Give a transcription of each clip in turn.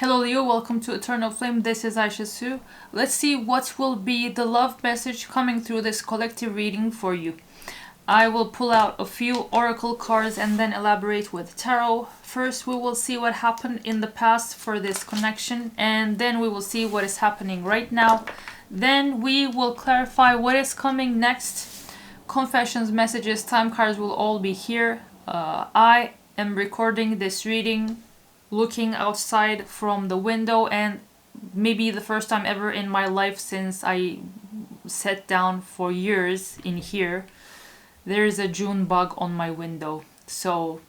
Hello Leo, welcome to Eternal Flame. This is Aisha Su. Let's see what will be the love message coming through this collective reading for you. I will pull out a few oracle cards and then elaborate with tarot. First we will see what happened in the past for this connection, and then we will see what is happening right now. Then we will clarify what is coming next. Confessions, messages, time cards will all be here. I am recording this reading looking outside from the window, and maybe the first time ever in my life since I sat down for years in here, there is a June bug on my window. So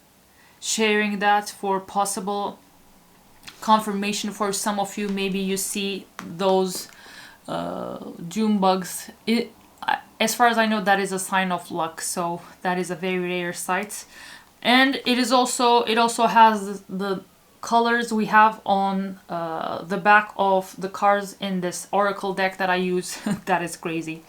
sharing that for possible confirmation for some of you. Maybe you see those June bugs. As far as I know, that is a sign of luck, so that is a very rare sight. And it also has the colors we have on the back of the cards in this oracle deck that I use. That is crazy.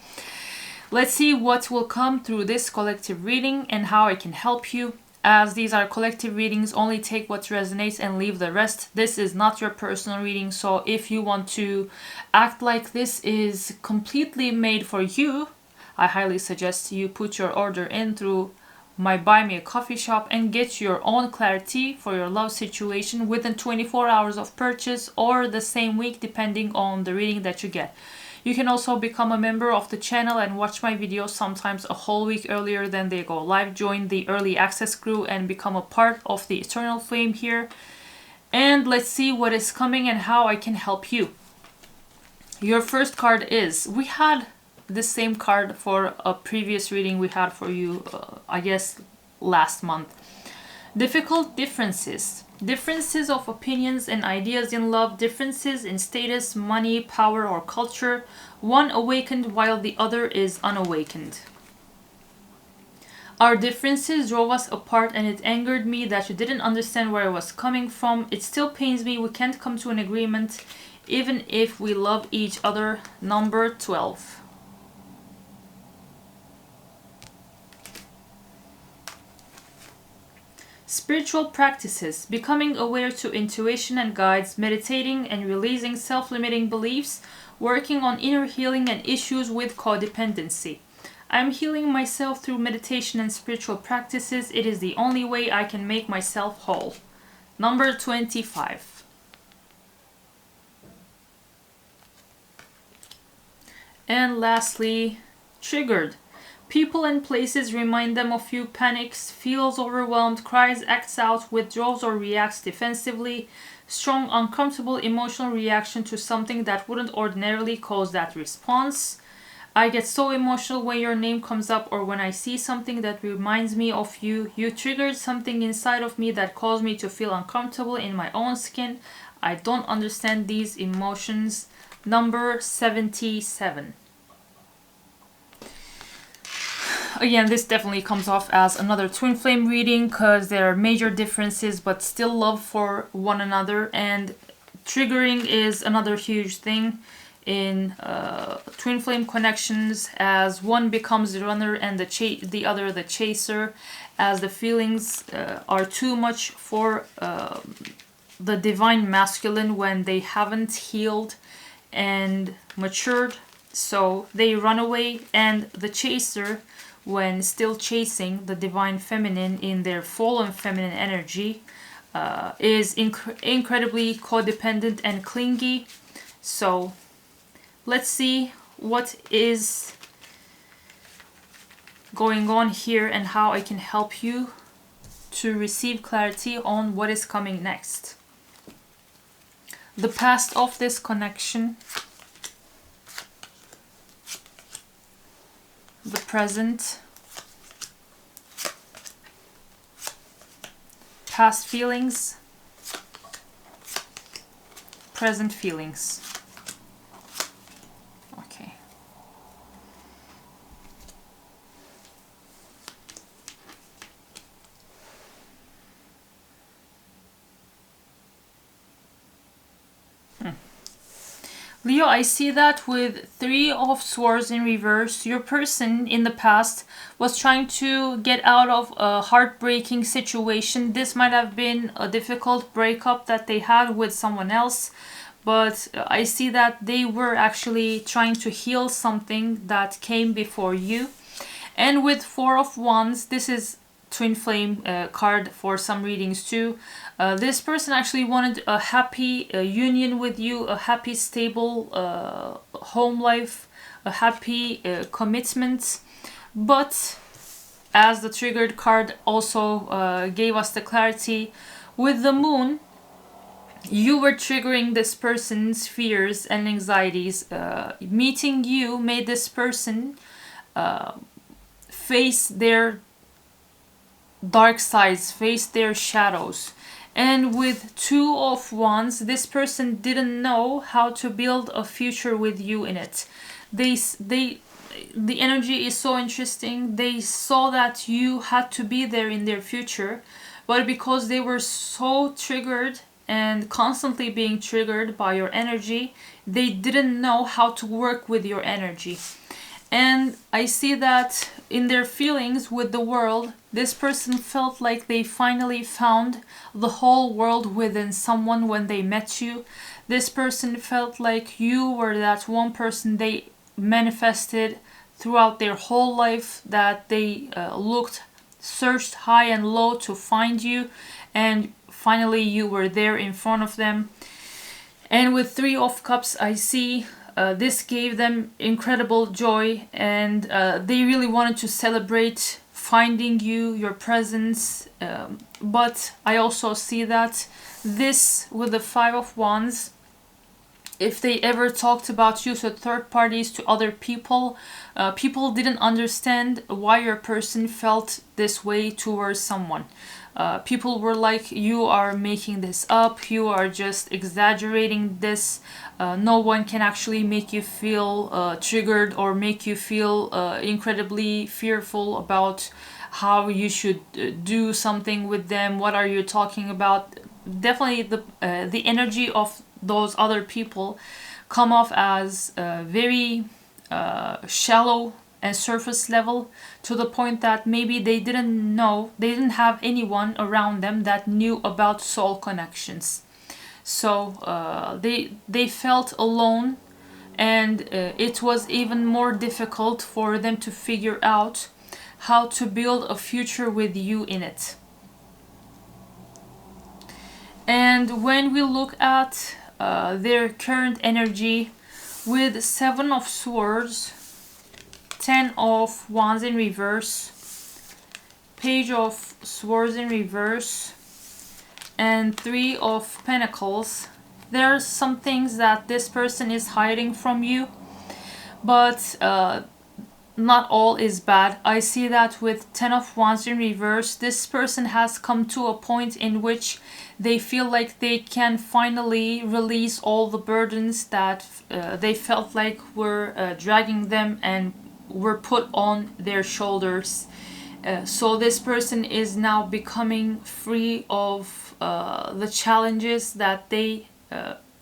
Let's see what will come through this collective reading and how I can help you. As these are collective readings, only take what resonates and leave the rest. This is not your personal reading, so if you want to act like this is completely made for you, I highly suggest you put your order in through my Buy Me a Coffee shop and get your own clarity for your love situation within 24 hours of purchase or the same week, depending on the reading that you get. You can also become a member of the channel and watch my videos sometimes a whole week earlier than they go live. Join the early access crew and become a part of the Eternal Flame here. And let's see what is coming and how I can help you. Your first card is, we had the same card for a previous reading we had for you, I guess last month. Difficult differences. Differences of opinions and ideas in love, differences in status, money, power, or culture. One awakened while the other is unawakened. Our differences drove us apart, and it angered me that you didn't understand where I was coming from. It still pains me we can't come to an agreement even if we love each other. Number 12. Spiritual practices, becoming aware to intuition and guides, meditating and releasing self-limiting beliefs, working on inner healing and issues with codependency. I am healing myself through meditation and spiritual practices. It is the only way I can make myself whole. Number 25. And lastly, triggered. People and places remind them of you, panics, feels overwhelmed, cries, acts out, withdraws or reacts defensively. Strong, uncomfortable emotional reaction to something that wouldn't ordinarily cause that response. I get so emotional when your name comes up or when I see something that reminds me of you. You triggered something inside of me that caused me to feel uncomfortable in my own skin. I don't understand these emotions. Number 77. Again, this definitely comes off as another twin flame reading because there are major differences but still love for one another, and triggering is another huge thing in twin flame connections, as one becomes the runner and the other the chaser, as the feelings are too much for the divine masculine when they haven't healed and matured, so they run away, and the chaser, when still chasing the divine feminine in their fallen feminine energy, is incredibly codependent and clingy. So let's see what is going on here and how I can help you to receive clarity on what is coming next. The past of this connection, the present, past feelings, present feelings. Okay. Leo, I see that with Three of Swords in reverse, your person in the past was trying to get out of a heartbreaking situation. This might have been a difficult breakup that they had with someone else, but I see that they were actually trying to heal something that came before you. And with Four of Wands, this is Twin Flame card for some readings too. This person actually wanted a happy union with you, a happy, stable home life, a happy commitment. But as the triggered card also gave us the clarity, with the moon, you were triggering this person's fears and anxieties. Meeting you made this person face their dark sides, face their shadows. And with Two of Wands, this person didn't know how to build a future with you in it. The energy is so interesting. They saw that you had to be there in their future, but because they were so triggered and constantly being triggered by your energy, they didn't know how to work with your energy. And I see that in their feelings with the world, this person felt like they finally found the whole world within someone when they met you. This person felt like you were that one person they manifested throughout their whole life, that they searched high and low to find you, and finally you were there in front of them. And with Three of Cups, I see this gave them incredible joy, and they really wanted to celebrate finding you, your presence. But I also see that this, with the Five of Wands, if they ever talked about you to third parties, to other people, people didn't understand why your person felt this way towards someone. People were like, you are making this up, you are just exaggerating this. No one can actually make you feel triggered or make you feel incredibly fearful about how you should do something with them. What are you talking about? Definitely the energy of those other people come off as very shallow and surface level, to the point that maybe they didn't have anyone around them that knew about soul connections. So they felt alone, and it was even more difficult for them to figure out how to build a future with you in it. And when we look at their current energy, with Seven of Swords, Ten of Wands in reverse, Page of Swords in reverse, and Three of Pentacles, there are some things that this person is hiding from you, but not all is bad. I see that with Ten of Wands in reverse, this person has come to a point in which they feel like they can finally release all the burdens that they felt like were dragging them and were put on their shoulders. So this person is now becoming free of the challenges that they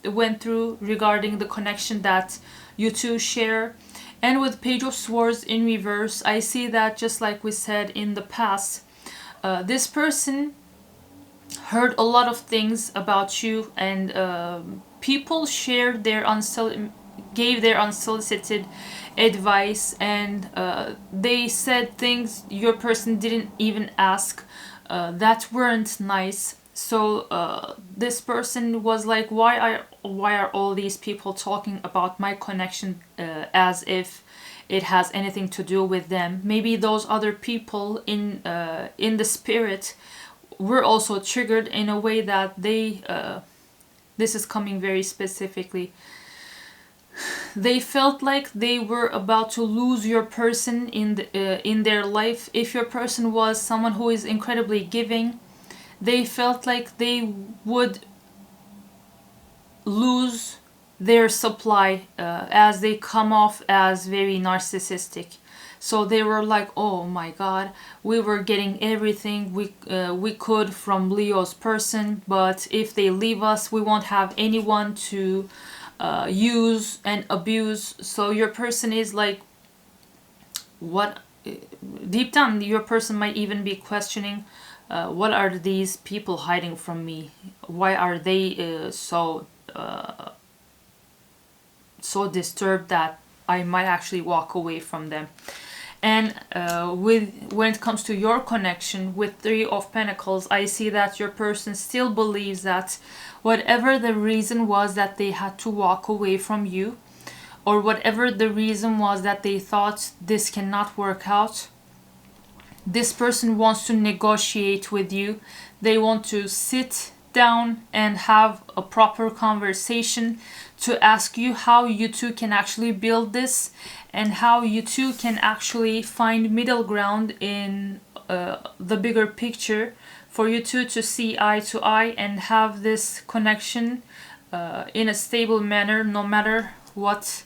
went through regarding the connection that you two share. And with Page of Swords in reverse, I see that, just like we said in the past, this person heard a lot of things about you, and people shared their gave their unsolicited advice, and they said things your person didn't even ask that weren't nice. So this person was like, why are all these people talking about my connection as if it has anything to do with them? Maybe those other people in the spirit were also triggered in a way that they this is coming very specifically. They felt like they were about to lose your person in their life. If your person was someone who is incredibly giving, they felt like they would lose their supply as they come off as very narcissistic. So they were like, oh my god, we were getting everything we could from Leo's person, but if they leave us, we won't have anyone to use and abuse. So your person is like, what, deep down your person might even be questioning, what are these people hiding from me? Why are they so disturbed that I might actually walk away from them? And when it comes to your connection with Three of Pentacles, I see that your person still believes that whatever the reason was that they had to walk away from you, or whatever the reason was that they thought this cannot work out, this person wants to negotiate with you. They want to sit down and have a proper conversation to ask you how you two can actually build this, and how you two can actually find middle ground in the bigger picture, for you two to see eye to eye and have this connection in a stable manner, no matter what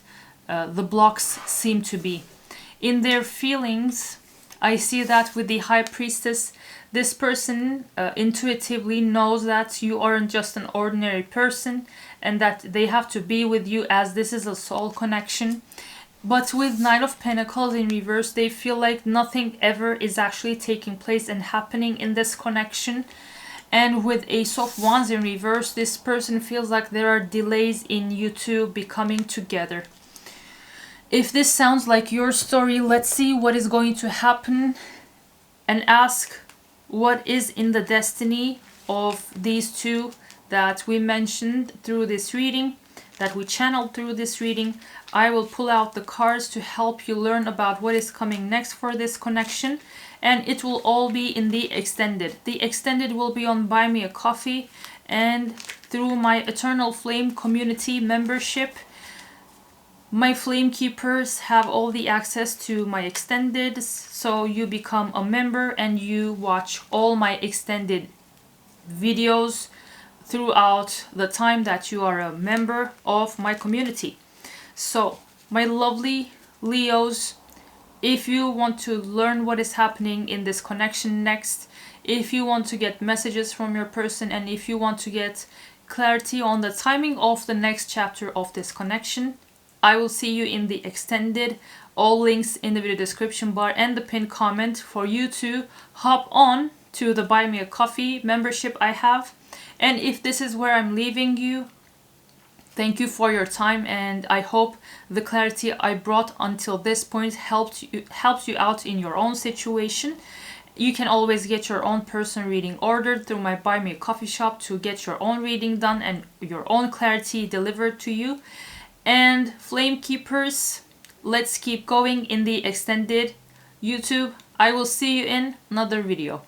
the blocks seem to be. In their feelings, I see that with the High Priestess, this person intuitively knows that you aren't just an ordinary person, and that they have to be with you as this is a soul connection. But with Knight of Pentacles in reverse, they feel like nothing ever is actually taking place and happening in this connection. And with Ace of Wands in reverse, this person feels like there are delays in you two becoming together. If this sounds like your story, let's see what is going to happen and ask what is in the destiny of these two that we mentioned through this reading, that we channeled through this reading. I will pull out the cards to help you learn about what is coming next for this connection, and it will all be in the extended. The extended will be on Buy Me a Coffee and through my Eternal Flame community membership. My flame keepers have all the access to my extended, so you become a member and you watch all my extended videos throughout the time that you are a member of my community. So, my lovely Leos, if you want to learn what is happening in this connection next, if you want to get messages from your person, and if you want to get clarity on the timing of the next chapter of this connection, I will see you in the extended. All links in the video description bar and the pinned comment for you to hop on to the Buy Me a Coffee membership I have. And if this is where I'm leaving you, thank you for your time, and I hope the clarity I brought until this point helps you out in your own situation. You can always get your own personal reading ordered through my Buy Me a Coffee shop to get your own reading done and your own clarity delivered to you. And Flame Keepers, let's keep going in the extended. YouTube, I will see you in another video.